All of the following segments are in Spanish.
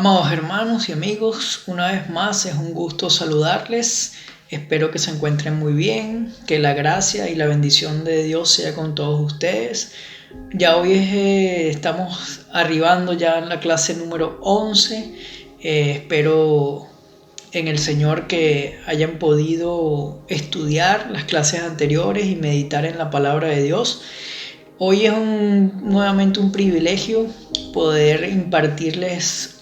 Amados hermanos y amigos, una vez más es un gusto saludarles. Espero que se encuentren muy bien, que la gracia y la bendición de Dios sea con todos ustedes. Ya hoy estamos arribando ya en la clase número 11. Espero en el Señor que hayan podido estudiar las clases anteriores y meditar en la palabra de Dios. Hoy es nuevamente un privilegio poder impartirles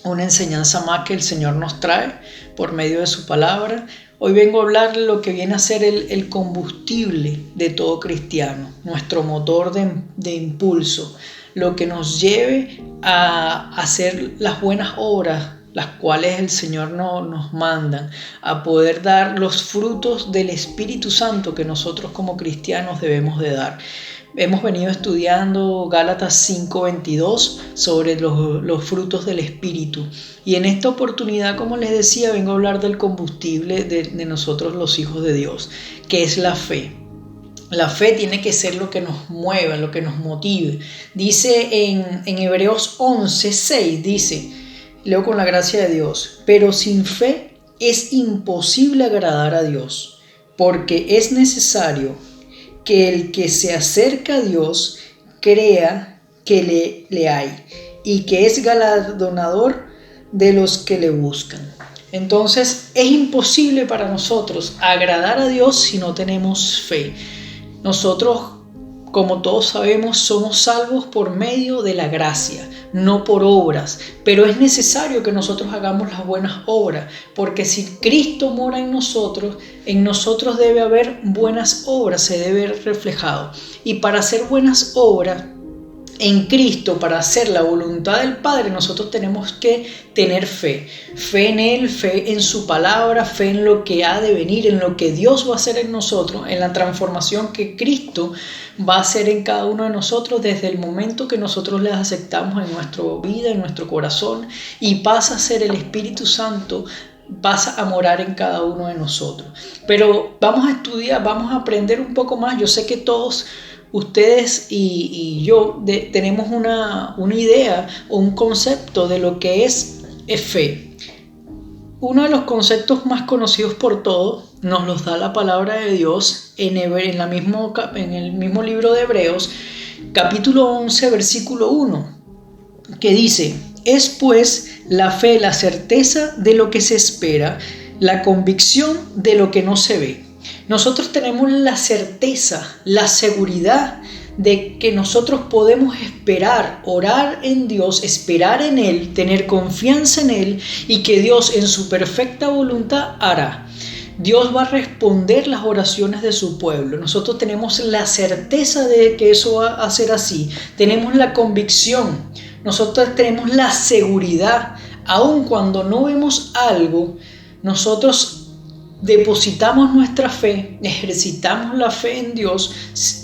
una enseñanza más que el Señor nos trae por medio de su palabra. Hoy vengo a hablar de lo que viene a ser el combustible de todo cristiano, nuestro motor de impulso, lo que nos lleve a hacer las buenas obras, las cuales el Señor nos manda, a poder dar los frutos del Espíritu Santo que nosotros como cristianos debemos de dar. Hemos venido estudiando Gálatas 5:22 sobre los frutos del Espíritu. Y en esta oportunidad, como les decía, vengo a hablar del combustible de nosotros los hijos de Dios, que es la fe. La fe tiene que ser lo que nos mueva, lo que nos motive. Dice en Hebreos 11:6, dice, leo con la gracia de Dios, pero sin fe es imposible agradar a Dios, porque es necesario que el que se acerca a Dios crea que le hay y que es galardonador de los que le buscan. Entonces es imposible para nosotros agradar a Dios si no tenemos fe. Nosotros, como todos sabemos, somos salvos por medio de la gracia, no por obras, pero es necesario que nosotros hagamos las buenas obras, porque si Cristo mora en nosotros debe haber buenas obras, se debe ver reflejado. Y para hacer buenas obras en Cristo, para hacer la voluntad del Padre, nosotros tenemos que tener fe en Él, fe en su palabra, fe en lo que ha de venir, en lo que Dios va a hacer en nosotros, en la transformación que Cristo va a hacer en cada uno de nosotros desde el momento que nosotros les aceptamos en nuestra vida, en nuestro corazón, y pasa a ser el Espíritu Santo, pasa a morar en cada uno de nosotros. Pero vamos a estudiar, vamos a aprender un poco más. Yo sé que todos ustedes y yo tenemos una idea o un concepto de lo que es fe. Uno de los conceptos más conocidos por todos nos los da la palabra de Dios en el mismo libro de Hebreos, capítulo 11, versículo 1, que dice: es pues la fe la certeza de lo que se espera, la convicción de lo que no se ve. Nosotros tenemos la certeza, la seguridad de que nosotros podemos esperar, orar en Dios, esperar en Él, tener confianza en Él y que Dios en su perfecta voluntad hará. Dios va a responder las oraciones de su pueblo. Nosotros tenemos la certeza de que eso va a ser así. Tenemos la convicción, nosotros tenemos la seguridad. Aun cuando no vemos algo, nosotros depositamos nuestra fe, ejercitamos la fe en Dios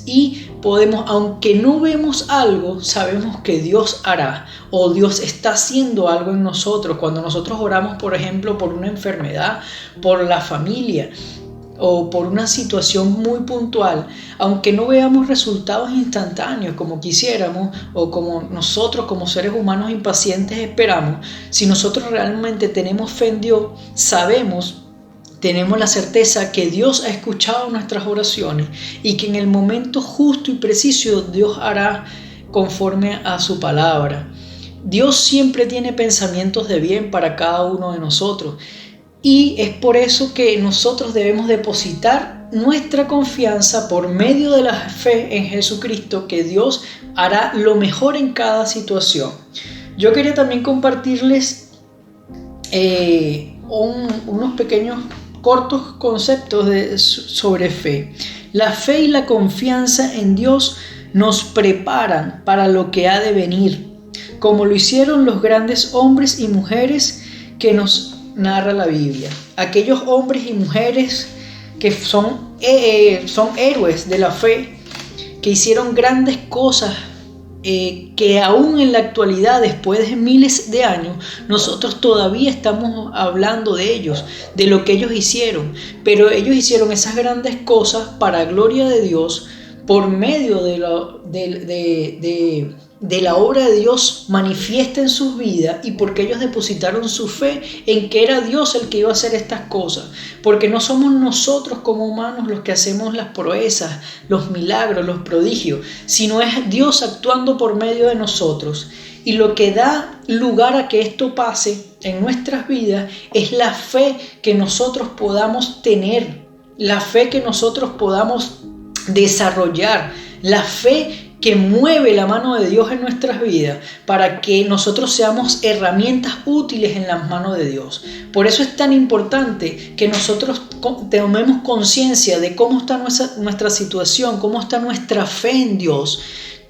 y podemos, aunque no vemos algo, sabemos que Dios hará o Dios está haciendo algo en nosotros. Cuando nosotros oramos, por ejemplo, por una enfermedad, por la familia o por una situación muy puntual, aunque no veamos resultados instantáneos como quisiéramos o como nosotros como seres humanos impacientes esperamos, si nosotros realmente tenemos fe en Dios, tenemos la certeza que Dios ha escuchado nuestras oraciones y que en el momento justo y preciso Dios hará conforme a su palabra. Dios siempre tiene pensamientos de bien para cada uno de nosotros y es por eso que nosotros debemos depositar nuestra confianza por medio de la fe en Jesucristo, que Dios hará lo mejor en cada situación. Yo quería también compartirles unos pequeños cortos conceptos sobre fe. La fe y la confianza en Dios nos preparan para lo que ha de venir, como lo hicieron los grandes hombres y mujeres que nos narra la Biblia. Aquellos hombres y mujeres que son héroes de la fe, que hicieron grandes cosas, que aún en la actualidad, después de miles de años, nosotros todavía estamos hablando de ellos, de lo que ellos hicieron. Pero ellos hicieron esas grandes cosas para gloria de Dios por medio de de la obra de Dios manifiesta en sus vidas y porque ellos depositaron su fe en que era Dios el que iba a hacer estas cosas. Porque no somos nosotros como humanos los que hacemos las proezas, los milagros, los prodigios, sino es Dios actuando por medio de nosotros. Y lo que da lugar a que esto pase en nuestras vidas es la fe que nosotros podamos tener, la fe que nosotros podamos desarrollar, la fe que mueve la mano de Dios en nuestras vidas para que nosotros seamos herramientas útiles en las manos de Dios. Por eso es tan importante que nosotros tomemos conciencia de cómo está nuestra situación, cómo está nuestra fe en Dios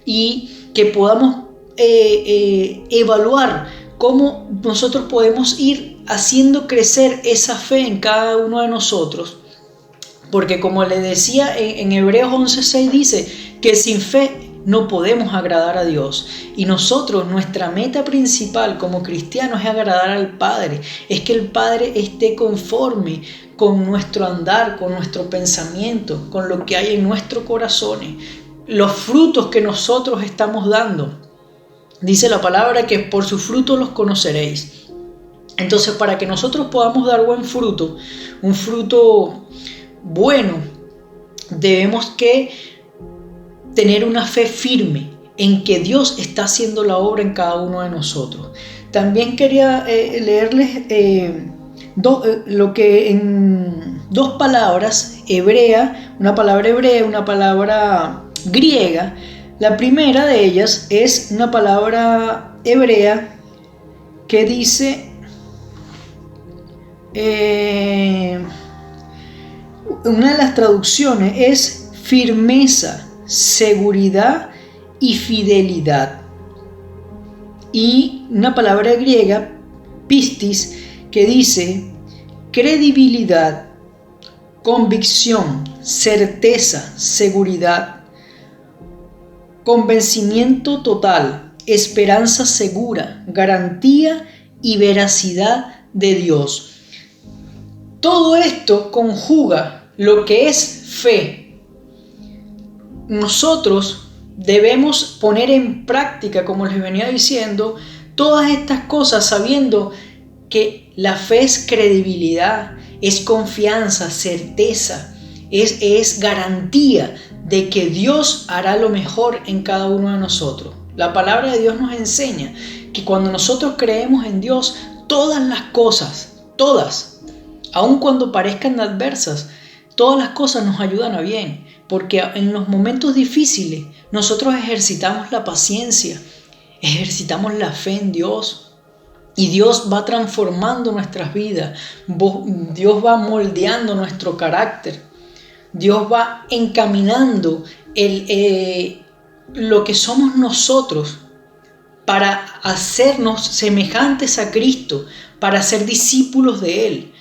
y que podamos evaluar cómo nosotros podemos ir haciendo crecer esa fe en cada uno de nosotros. Porque como le decía en Hebreos 11:6 dice que sin fe no podemos agradar a Dios. Y nosotros, nuestra meta principal como cristianos es agradar al Padre. Es que el Padre esté conforme con nuestro andar, con nuestro pensamiento, con lo que hay en nuestros corazones. Los frutos que nosotros estamos dando. Dice la palabra que por sus frutos los conoceréis. Entonces, para que nosotros podamos dar buen fruto, un fruto bueno, debemos que tener una fe firme en que Dios está haciendo la obra en cada uno de nosotros. También quería leerles lo que en dos palabras una palabra hebrea, una palabra griega. La primera de ellas es una palabra hebrea que dice una de las traducciones es firmeza, seguridad y fidelidad. Y una palabra griega, pistis, que dice credibilidad, convicción, certeza, seguridad, convencimiento total, esperanza segura, garantía y veracidad de Dios. Todo esto conjuga lo que es fe. Nosotros debemos poner en práctica, como les venía diciendo, todas estas cosas sabiendo que la fe es credibilidad, es confianza, certeza, es garantía de que Dios hará lo mejor en cada uno de nosotros. La palabra de Dios nos enseña que cuando nosotros creemos en Dios, todas las cosas, todas, aun cuando parezcan adversas, todas las cosas nos ayudan a bien, porque en los momentos difíciles nosotros ejercitamos la paciencia, ejercitamos la fe en Dios y Dios va transformando nuestras vidas, Dios va moldeando nuestro carácter, Dios va encaminando lo que somos nosotros para hacernos semejantes a Cristo, para ser discípulos de Él.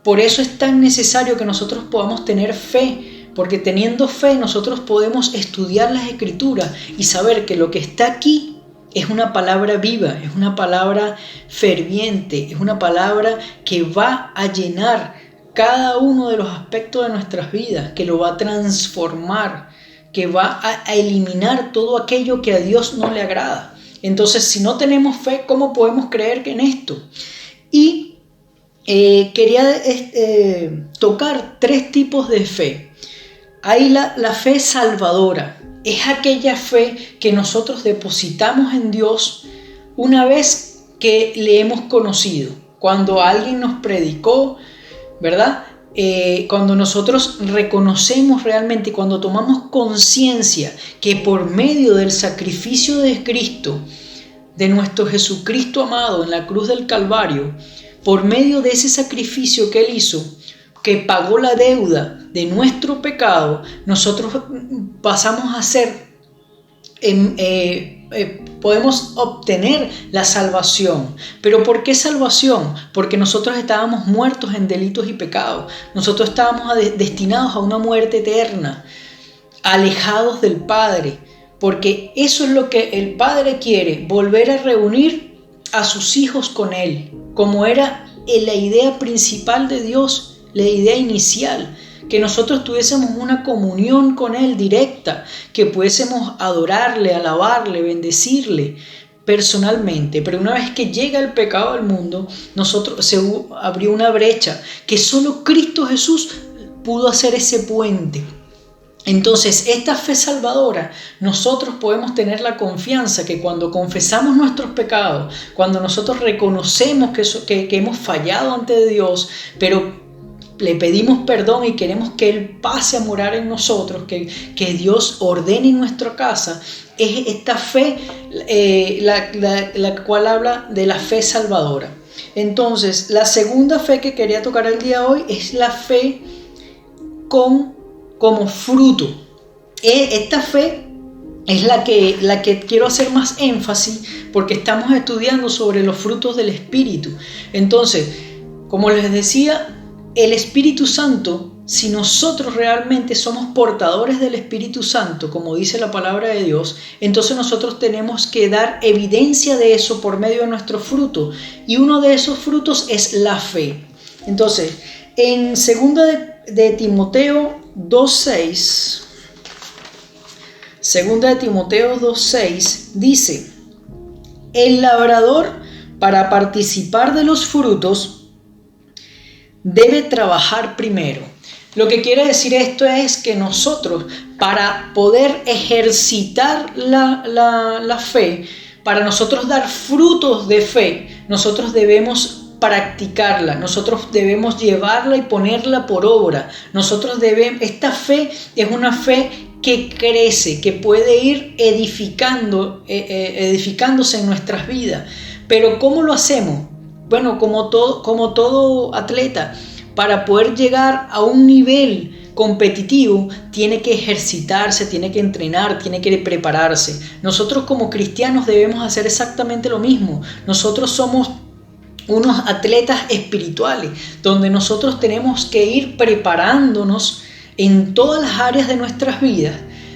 Por eso es tan necesario que nosotros podamos tener fe, porque teniendo fe nosotros podemos estudiar las Escrituras y saber que lo que está aquí es una palabra viva, es una palabra ferviente, es una palabra que va a llenar cada uno de los aspectos de nuestras vidas, que lo va a transformar, que va a eliminar todo aquello que a Dios no le agrada. Entonces, si no tenemos fe, ¿cómo podemos creer en esto? Y quería tocar 3 tipos de fe. Hay la fe salvadora. Es aquella fe que nosotros depositamos en Dios una vez que le hemos conocido. Cuando alguien nos predicó, ¿verdad? Cuando nosotros reconocemos realmente y cuando tomamos conciencia que por medio del sacrificio de Cristo, de nuestro Jesucristo amado en la cruz del Calvario, por medio de ese sacrificio que Él hizo, que pagó la deuda de nuestro pecado, nosotros pasamos a ser, podemos obtener la salvación. ¿Pero por qué salvación? Porque nosotros estábamos muertos en delitos y pecados. Nosotros estábamos destinados a una muerte eterna, alejados del Padre. Porque eso es lo que el Padre quiere, volver a reunir a sus hijos con Él, como era la idea principal de Dios, la idea inicial, que nosotros tuviésemos una comunión con Él directa, que pudiésemos adorarle, alabarle, bendecirle personalmente. Pero una vez que llega el pecado al mundo, se abrió una brecha que solo Cristo Jesús pudo hacer ese puente. Entonces, esta fe salvadora, nosotros podemos tener la confianza que cuando confesamos nuestros pecados, cuando nosotros reconocemos que hemos fallado ante Dios, pero le pedimos perdón y queremos que Él pase a morar en nosotros, que Dios ordene en nuestra casa, es esta fe la cual habla de la fe salvadora. Entonces, la segunda fe que quería tocar el día de hoy es la fe como fruto. Esta fe es la que quiero hacer más énfasis porque estamos estudiando sobre los frutos del Espíritu. Entonces, como les decía, el Espíritu Santo, si nosotros realmente somos portadores del Espíritu Santo, como dice la palabra de Dios, entonces nosotros tenemos que dar evidencia de eso por medio de nuestro fruto. Y uno de esos frutos es la fe. Entonces, en 2 de Timoteo 2.6, 2 de Timoteo 2.6 dice: el labrador, para participar de los frutos, debe trabajar primero. Lo que quiere decir esto es que nosotros, para poder ejercitar la fe, para nosotros dar frutos de fe, nosotros debemos practicarla, nosotros debemos llevarla y ponerla por obra. Esta fe es una fe que crece, que puede ir edificándose en nuestras vidas. Pero ¿cómo lo hacemos? Bueno, como todo atleta, para poder llegar a un nivel competitivo, tiene que ejercitarse, tiene que entrenar, tiene que prepararse. Nosotros como cristianos debemos hacer exactamente lo mismo. Nosotros somos unos atletas espirituales, donde nosotros tenemos que ir preparándonos en todas las áreas de nuestras vidas,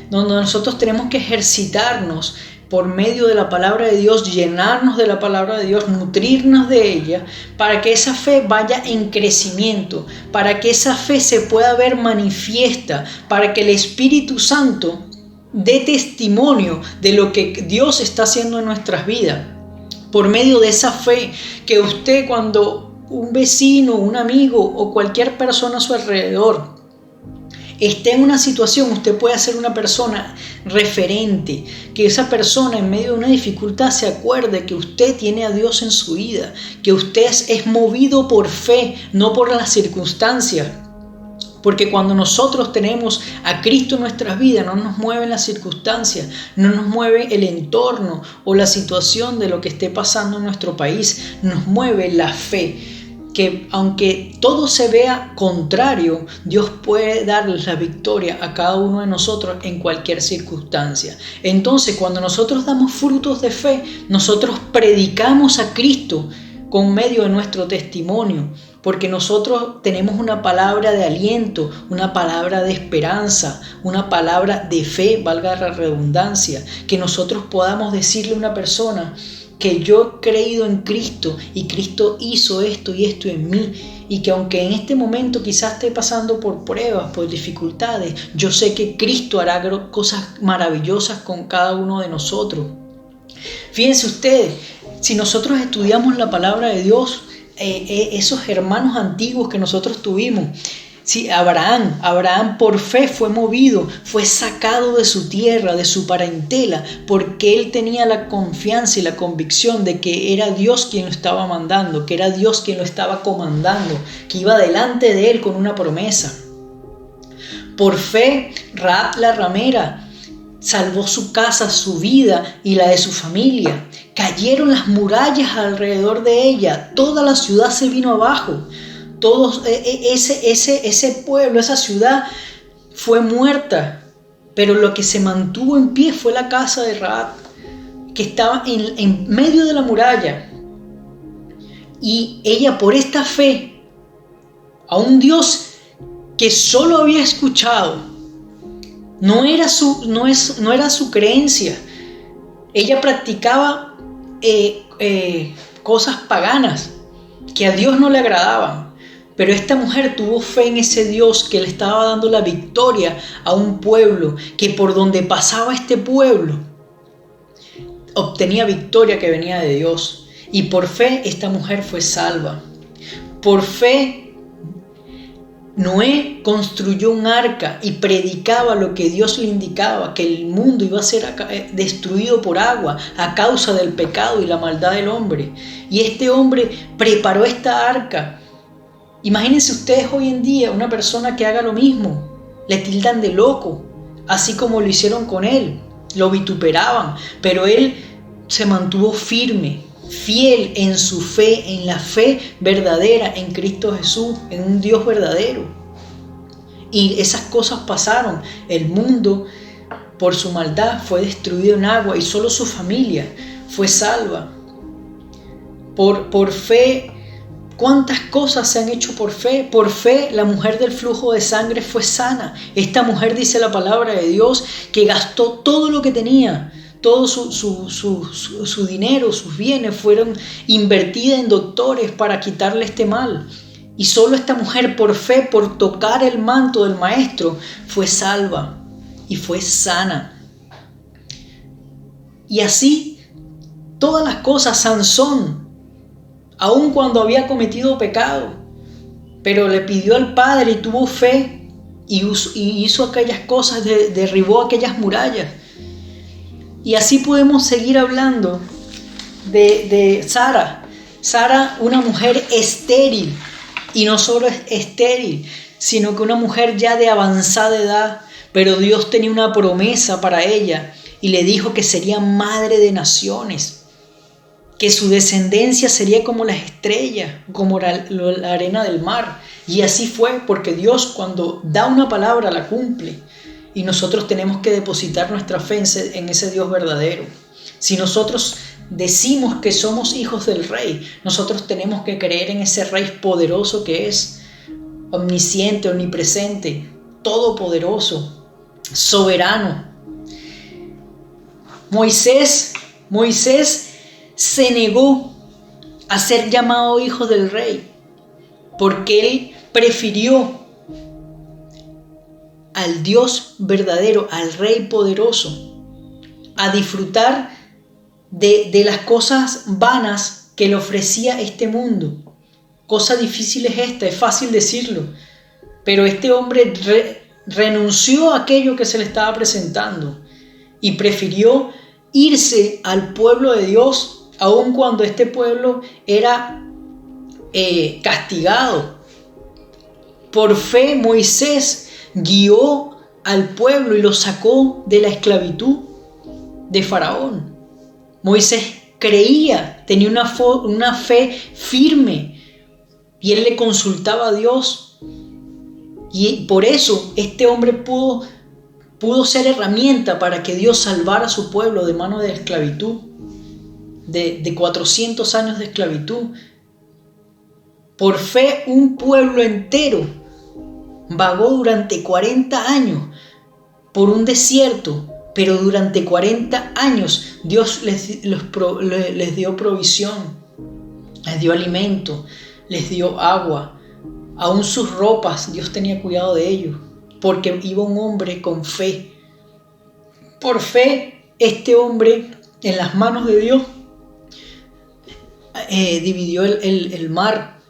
donde nosotros tenemos que ejercitarnos por medio de la palabra de Dios, llenarnos de la palabra de Dios, nutrirnos de ella, para que esa fe vaya en crecimiento, para que esa fe se pueda ver manifiesta, para que el Espíritu Santo dé testimonio de lo que Dios está haciendo en nuestras vidas. Por medio de esa fe, que usted, cuando un vecino, un amigo o cualquier persona a su alrededor esté en una situación, usted puede ser una persona referente, que esa persona en medio de una dificultad se acuerde que usted tiene a Dios en su vida, que usted es movido por fe, no por las circunstancias. Porque cuando nosotros tenemos a Cristo en nuestras vidas, no nos mueven las circunstancias, no nos mueve el entorno o la situación de lo que esté pasando en nuestro país, nos mueve la fe. Que aunque todo se vea contrario, Dios puede darles la victoria a cada uno de nosotros en cualquier circunstancia. Entonces, cuando nosotros damos frutos de fe, nosotros predicamos a Cristo con medio de nuestro testimonio, porque nosotros tenemos una palabra de aliento, una palabra de esperanza, una palabra de fe, valga la redundancia, que nosotros podamos decirle a una persona que yo he creído en Cristo y Cristo hizo esto y esto en mí, y que aunque en este momento quizás esté pasando por pruebas, por dificultades, yo sé que Cristo hará cosas maravillosas con cada uno de nosotros. Fíjense ustedes, si nosotros estudiamos la palabra de Dios, esos hermanos antiguos que nosotros tuvimos, sí, Abraham por fe fue movido, fue sacado de su tierra, de su parentela, porque él tenía la confianza y la convicción de que era Dios quien lo estaba mandando, que era Dios quien lo estaba comandando, que iba delante de él con una promesa. Por fe, Rahab la ramera salvó su casa, su vida y la de su familia. Cayeron las murallas alrededor de ella, toda la ciudad se vino abajo. Todos ese pueblo, esa ciudad fue muerta, pero lo que se mantuvo en pie fue la casa de Rahab, que estaba en medio de la muralla. Y ella, por esta fe a un Dios que solo había escuchado, no era su creencia. Ella practicaba cosas paganas que a Dios no le agradaban. Pero esta mujer tuvo fe en ese Dios que le estaba dando la victoria a un pueblo, que por donde pasaba este pueblo obtenía victoria que venía de Dios. Y por fe esta mujer fue salva. Por fe Noé construyó un arca y predicaba lo que Dios le indicaba, que el mundo iba a ser destruido por agua a causa del pecado y la maldad del hombre. Y este hombre preparó esta arca. Imagínense ustedes hoy en día una persona que haga lo mismo. Le tildan de loco, así como lo hicieron con él. Lo vituperaban, pero él se mantuvo firme, fiel en su fe, en la fe verdadera en Cristo Jesús, en un Dios verdadero. Y esas cosas pasaron. El mundo, por su maldad, fue destruido en agua y solo su familia fue salva. Por fe, ¿cuántas cosas se han hecho por fe? Por fe, la mujer del flujo de sangre fue sana. Esta mujer, dice la palabra de Dios, que gastó todo lo que tenía. Todo su dinero, sus bienes fueron invertidos en doctores para quitarle este mal. Y solo esta mujer, por fe, por tocar el manto del maestro, fue salva y fue sana. Y así, todas las cosas. Sansón, aun cuando había cometido pecado, pero le pidió al Padre y tuvo fe y hizo aquellas cosas, derribó aquellas murallas. Y así podemos seguir hablando de Sara. Sara, una mujer estéril, y no solo es estéril, sino que una mujer ya de avanzada edad, pero Dios tenía una promesa para ella y le dijo que sería madre de naciones, que su descendencia sería como las estrellas, como la arena del mar. Y así fue, porque Dios, cuando da una palabra, la cumple. Y nosotros tenemos que depositar nuestra fe en ese Dios verdadero. Si nosotros decimos que somos hijos del Rey, nosotros tenemos que creer en ese Rey poderoso que es omnisciente, omnipresente, todopoderoso, soberano. Moisés se negó a ser llamado hijo del Rey porque él prefirió al Dios verdadero, al Rey poderoso, a disfrutar de las cosas vanas que le ofrecía este mundo. Cosa difícil es esta, es fácil decirlo, pero este hombre renunció a aquello que se le estaba presentando y prefirió irse al pueblo de Dios, aun cuando este pueblo era castigado. Por fe, Moisés guió al pueblo y lo sacó de la esclavitud de Faraón. Moisés creía, tenía una fe firme y él le consultaba a Dios. Y por eso este hombre pudo ser herramienta para que Dios salvara a su pueblo de mano de esclavitud, de 400 años de esclavitud. Por fe, un pueblo entero vagó durante 40 años por un desierto, pero durante 40 años Dios les dio provisión, les dio alimento, les dio agua. Aún sus ropas, Dios tenía cuidado de ellos, porque iba un hombre con fe. Por fe, este hombre, en las manos de Dios, dividió el mar.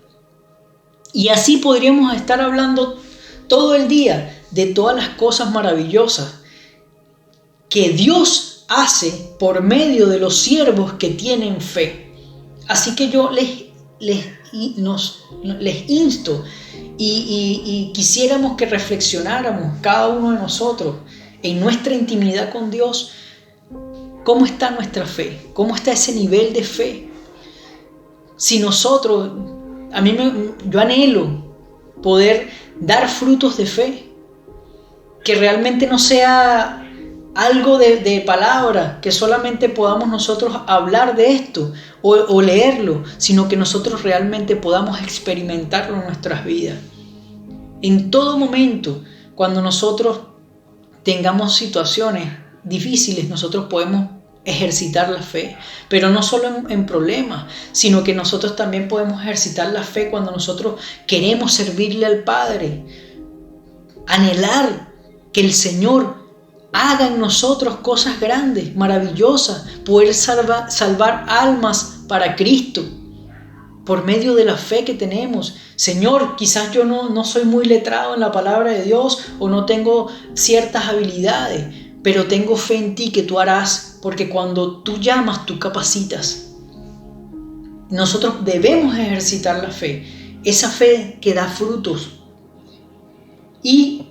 Y así podríamos estar hablando todo el día de todas las cosas maravillosas que Dios hace por medio de los siervos que tienen fe. Así que yo les insto y quisiéramos que reflexionáramos cada uno de nosotros en nuestra intimidad con Dios. ¿Cómo está nuestra fe? ¿Cómo está ese nivel de fe? Si nosotros, yo anhelo poder dar frutos de fe, que realmente no sea algo de palabra, que solamente podamos nosotros hablar de esto o leerlo, sino que nosotros realmente podamos experimentarlo en nuestras vidas. En todo momento, cuando nosotros tengamos situaciones difíciles, nosotros podemos ejercitar la fe, pero no solo en problemas, sino que nosotros también podemos ejercitar la fe cuando nosotros queremos servirle al Padre, anhelar que el Señor haga en nosotros cosas grandes, maravillosas, poder salvar almas para Cristo por medio de la fe que tenemos. Señor, quizás yo no soy muy letrado en la palabra de Dios o no tengo ciertas habilidades, pero tengo fe en ti que tú harás, porque cuando tú llamas, tú capacitas. Nosotros debemos ejercitar la fe, esa fe que da frutos. Y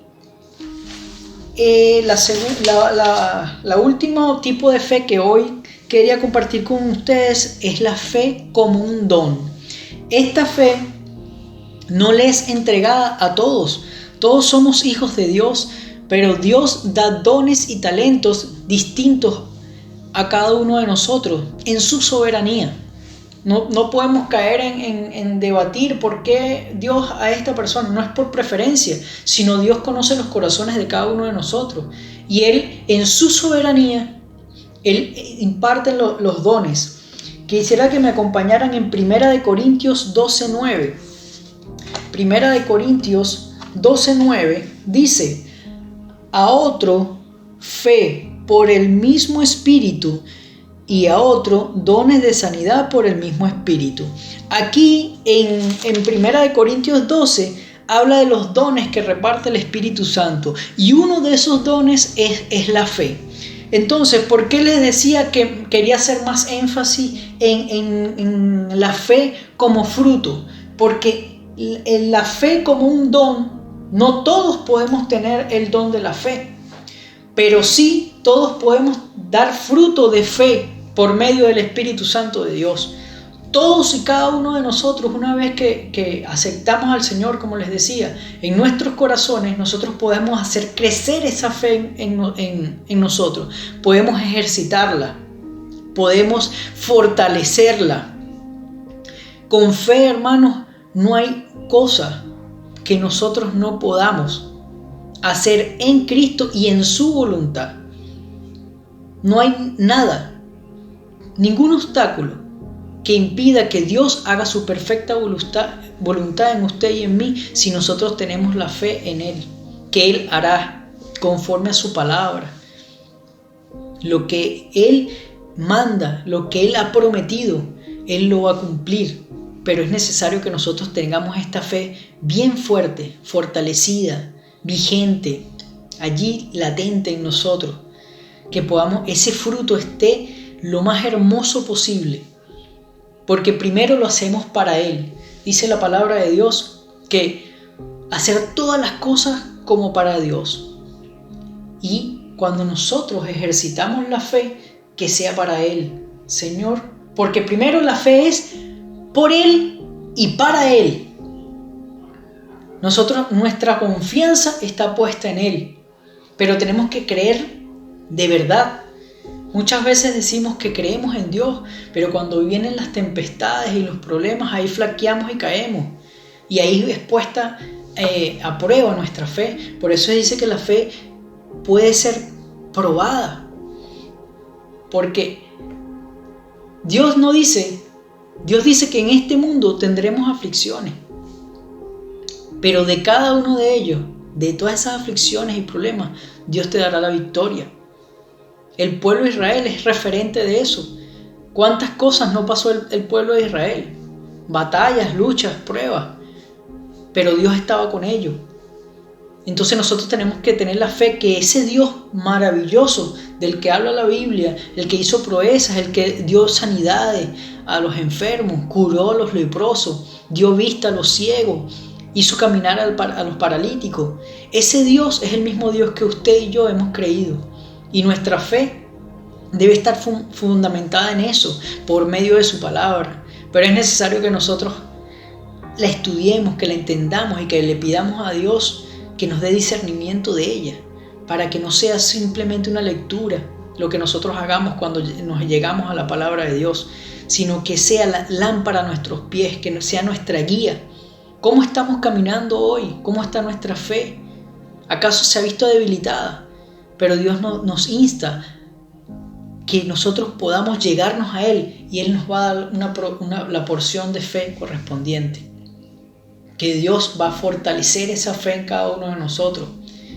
la último tipo de fe que hoy quería compartir con ustedes es la fe como un don. Esta fe no le es entregada a todos. Todos somos hijos de Dios, pero Dios da dones y talentos distintos a cada uno de nosotros en su soberanía. No podemos caer en debatir por qué Dios a esta persona. No es por preferencia, sino Dios conoce los corazones de cada uno de nosotros. Y Él, en su soberanía, Él imparte los dones. Quisiera que me acompañaran en 1 Corintios 12:9. 1 Corintios 12:9 dice: a otro fe por el mismo Espíritu, y a otro dones de sanidad por el mismo Espíritu. Aquí en 1 Corintios 12 habla de los dones que reparte el Espíritu Santo, y uno de esos dones es la fe. Entonces, ¿por qué les decía que quería hacer más énfasis en la fe como fruto? Porque en la fe como un don, no todos podemos tener el don de la fe, pero sí todos podemos dar fruto de fe por medio del Espíritu Santo de Dios. Todos y cada uno de nosotros, una vez que aceptamos al Señor, como les decía, en nuestros corazones, nosotros podemos hacer crecer esa fe en nosotros. Podemos ejercitarla, podemos fortalecerla. Con fe, hermanos, no hay cosa que nosotros no podamos hacer en Cristo y en su voluntad. No hay nada, ningún obstáculo que impida que Dios haga su perfecta voluntad en usted y en mí, si nosotros tenemos la fe en Él, que Él hará conforme a su palabra. Lo que Él manda, lo que Él ha prometido, Él lo va a cumplir. Pero es necesario que nosotros tengamos esta fe bien fuerte, fortalecida, vigente, allí latente en nosotros, que ese fruto esté lo más hermoso posible, porque primero lo hacemos para Él. Dice la palabra de Dios que hacer todas las cosas como para Dios, y cuando nosotros ejercitamos la fe, que sea para Él, Señor, porque primero la fe es por Él y para Él. Nuestra confianza está puesta en Él, pero tenemos que creer de verdad. Muchas veces decimos que creemos en Dios, pero cuando vienen las tempestades y los problemas, ahí flaqueamos y caemos. Y ahí es puesta a prueba nuestra fe. Por eso dice que la fe puede ser probada. Porque Dios dice que en este mundo tendremos aflicciones. Pero de cada uno de ellos, de todas esas aflicciones y problemas, Dios te dará la victoria. El pueblo de Israel es referente de eso. ¿Cuántas cosas no pasó el pueblo de Israel? Batallas, luchas, pruebas. Pero Dios estaba con ellos. Entonces nosotros tenemos que tener la fe que ese Dios maravilloso del que habla la Biblia, el que hizo proezas, el que dio sanidades a los enfermos, curó a los leprosos, dio vista a los ciegos, hizo caminar a los paralíticos. Ese Dios es el mismo Dios que usted y yo hemos creído. Y nuestra fe debe estar fundamentada en eso, por medio de su palabra. Pero es necesario que nosotros la estudiemos, que la entendamos y que le pidamos a Dios que nos dé discernimiento de ella, para que no sea simplemente una lectura lo que nosotros hagamos cuando nos llegamos a la palabra de Dios, sino que sea la lámpara a nuestros pies, que sea nuestra guía. ¿Cómo estamos caminando hoy? ¿Cómo está nuestra fe? ¿Acaso se ha visto debilitada? Pero Dios nos insta que nosotros podamos llegarnos a Él y Él nos va a dar la porción de fe correspondiente. Que Dios va a fortalecer esa fe en cada uno de nosotros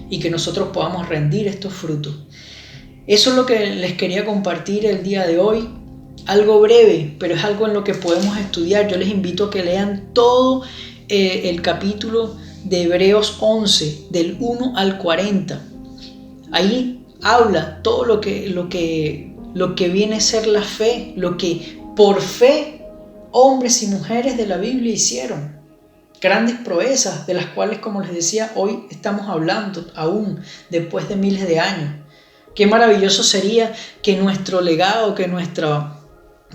y que nosotros podamos rendir estos frutos. Eso es lo que les quería compartir el día de hoy. Algo breve, pero es algo en lo que podemos estudiar. Yo les invito a que lean todo el capítulo de Hebreos 11, del 1 al 40. Ahí habla todo lo que viene a ser la fe, lo que por fe hombres y mujeres de la Biblia hicieron. Grandes proezas de las cuales, como les decía, hoy estamos hablando aún después de miles de años. Qué maravilloso sería que nuestro legado, que nuestro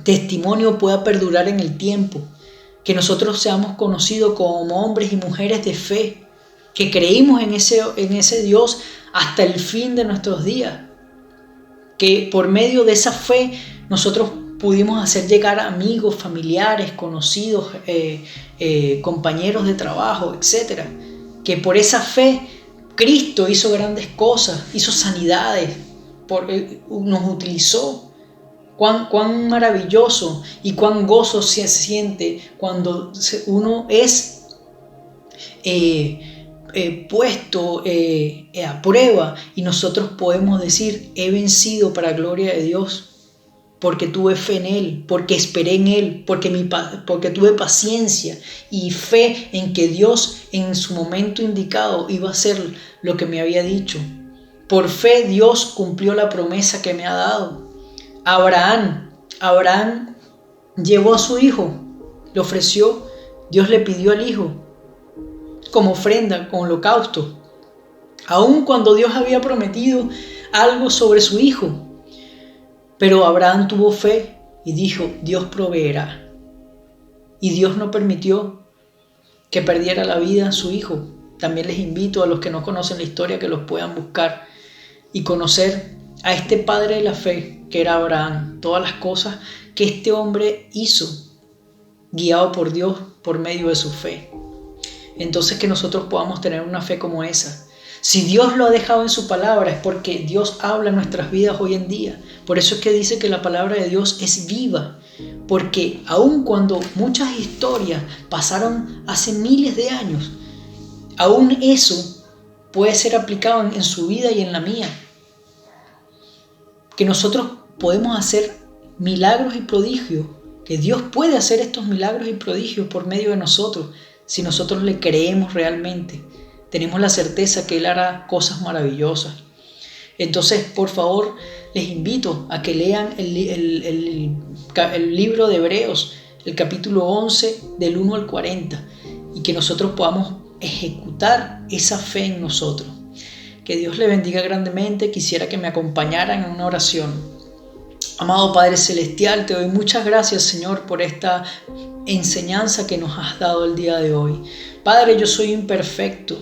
testimonio pueda perdurar en el tiempo, que nosotros seamos conocidos como hombres y mujeres de fe, que creímos en ese Dios hasta el fin de nuestros días, que por medio de esa fe nosotros pudimos hacer llegar a amigos, familiares, conocidos, compañeros de trabajo, etc. Que por esa fe Cristo hizo grandes cosas, hizo sanidades, nos utilizó. Cuán maravilloso y cuán gozo se siente cuando uno es puesto a prueba y nosotros podemos decir: he vencido para gloria de Dios, porque tuve fe en Él, porque esperé en Él, porque tuve paciencia y fe en que Dios en su momento indicado iba a hacer lo que me había dicho. Por fe Dios cumplió la promesa que me ha dado. Abraham llevó a su hijo, le ofreció, Dios le pidió al hijo como ofrenda, como holocausto, aun cuando Dios había prometido algo sobre su hijo. Pero Abraham tuvo fe y dijo: Dios proveerá. Y Dios no permitió que perdiera la vida a su hijo. También les invito a los que no conocen la historia que los puedan buscar y conocer a este padre de la fe que era Abraham, todas las cosas que este hombre hizo, guiado por Dios por medio de su fe. Entonces, que nosotros podamos tener una fe como esa. Si Dios lo ha dejado en su palabra, es porque Dios habla en nuestras vidas hoy en día. Por eso es que dice que la palabra de Dios es viva, porque aun cuando muchas historias pasaron hace miles de años, aún eso puede ser aplicado en su vida y en la mía. Que nosotros podemos hacer milagros y prodigios, que Dios puede hacer estos milagros y prodigios por medio de nosotros, si nosotros le creemos realmente. Tenemos la certeza que Él hará cosas maravillosas. Entonces, por favor, les invito a que lean el libro de Hebreos, el capítulo 11, del 1 al 40, y que nosotros podamos ejecutar esa fe en nosotros. Que Dios le bendiga grandemente. Quisiera que me acompañaran en una oración. Amado Padre Celestial, te doy muchas gracias, Señor, por esta enseñanza que nos has dado el día de hoy. Padre, yo soy imperfecto,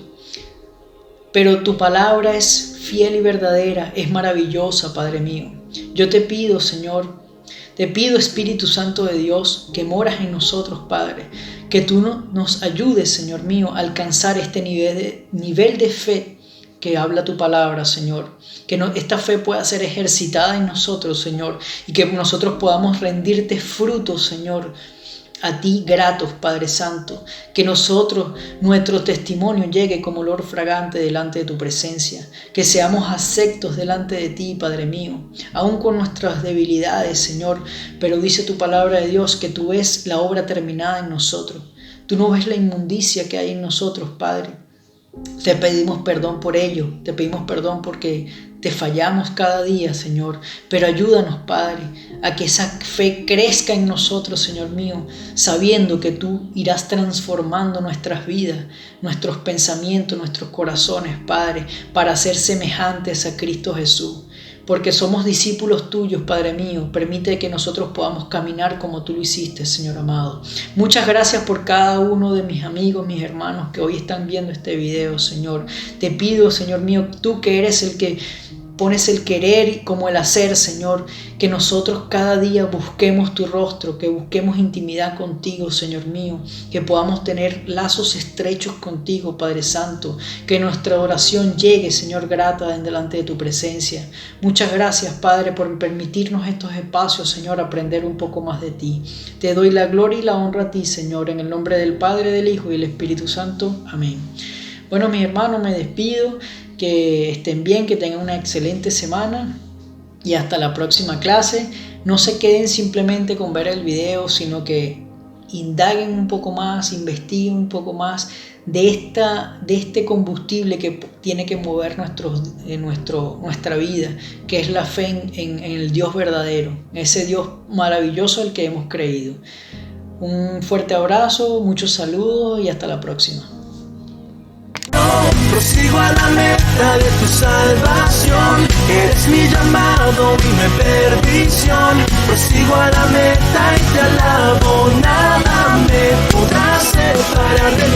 pero tu palabra es fiel y verdadera, es maravillosa, Padre mío. Yo te pido, Señor, te pido, Espíritu Santo de Dios, que moras en nosotros, Padre, que tú nos ayudes, Señor mío, a alcanzar este nivel de fe que habla tu palabra, Señor. Que esta fe pueda ser ejercitada en nosotros, Señor, y que nosotros podamos rendirte frutos, Señor, a ti gratos, Padre Santo. Que nuestro testimonio llegue como olor fragante delante de tu presencia. Que seamos aceptos delante de ti, Padre mío, aun con nuestras debilidades, Señor. Pero dice tu palabra de Dios que tú ves la obra terminada en nosotros. Tú no ves la inmundicia que hay en nosotros, Padre. Te pedimos perdón por ello, te pedimos perdón porque te fallamos cada día, Señor, pero ayúdanos, Padre, a que esa fe crezca en nosotros, Señor mío, sabiendo que tú irás transformando nuestras vidas, nuestros pensamientos, nuestros corazones, Padre, para ser semejantes a Cristo Jesús. Porque somos discípulos tuyos, Padre mío. Permite que nosotros podamos caminar como tú lo hiciste, Señor amado. Muchas gracias por cada uno de mis amigos, mis hermanos que hoy están viendo este video, Señor. Te pido, Señor mío, tú que eres el que pones el querer como el hacer, Señor, que nosotros cada día busquemos tu rostro, que busquemos intimidad contigo, Señor mío, que podamos tener lazos estrechos contigo, Padre Santo, que nuestra oración llegue, Señor, grata delante de tu presencia. Muchas gracias, Padre, por permitirnos estos espacios, Señor, aprender un poco más de ti. Te doy la gloria y la honra a ti, Señor, en el nombre del Padre, del Hijo y del Espíritu Santo. Amén. Bueno, mis hermanos, me despido. Que estén bien, que tengan una excelente semana y hasta la próxima clase. No se queden simplemente con ver el video, sino que indaguen un poco más, investiguen un poco más de este combustible que tiene que mover nuestra vida, que es la fe en el Dios verdadero, ese Dios maravilloso al que hemos creído. Un fuerte abrazo, muchos saludos y hasta la próxima. Prosigo a la meta de tu salvación, eres mi llamado, mi perdición. Prosigo a la meta y te alabo, nada me podrá separar de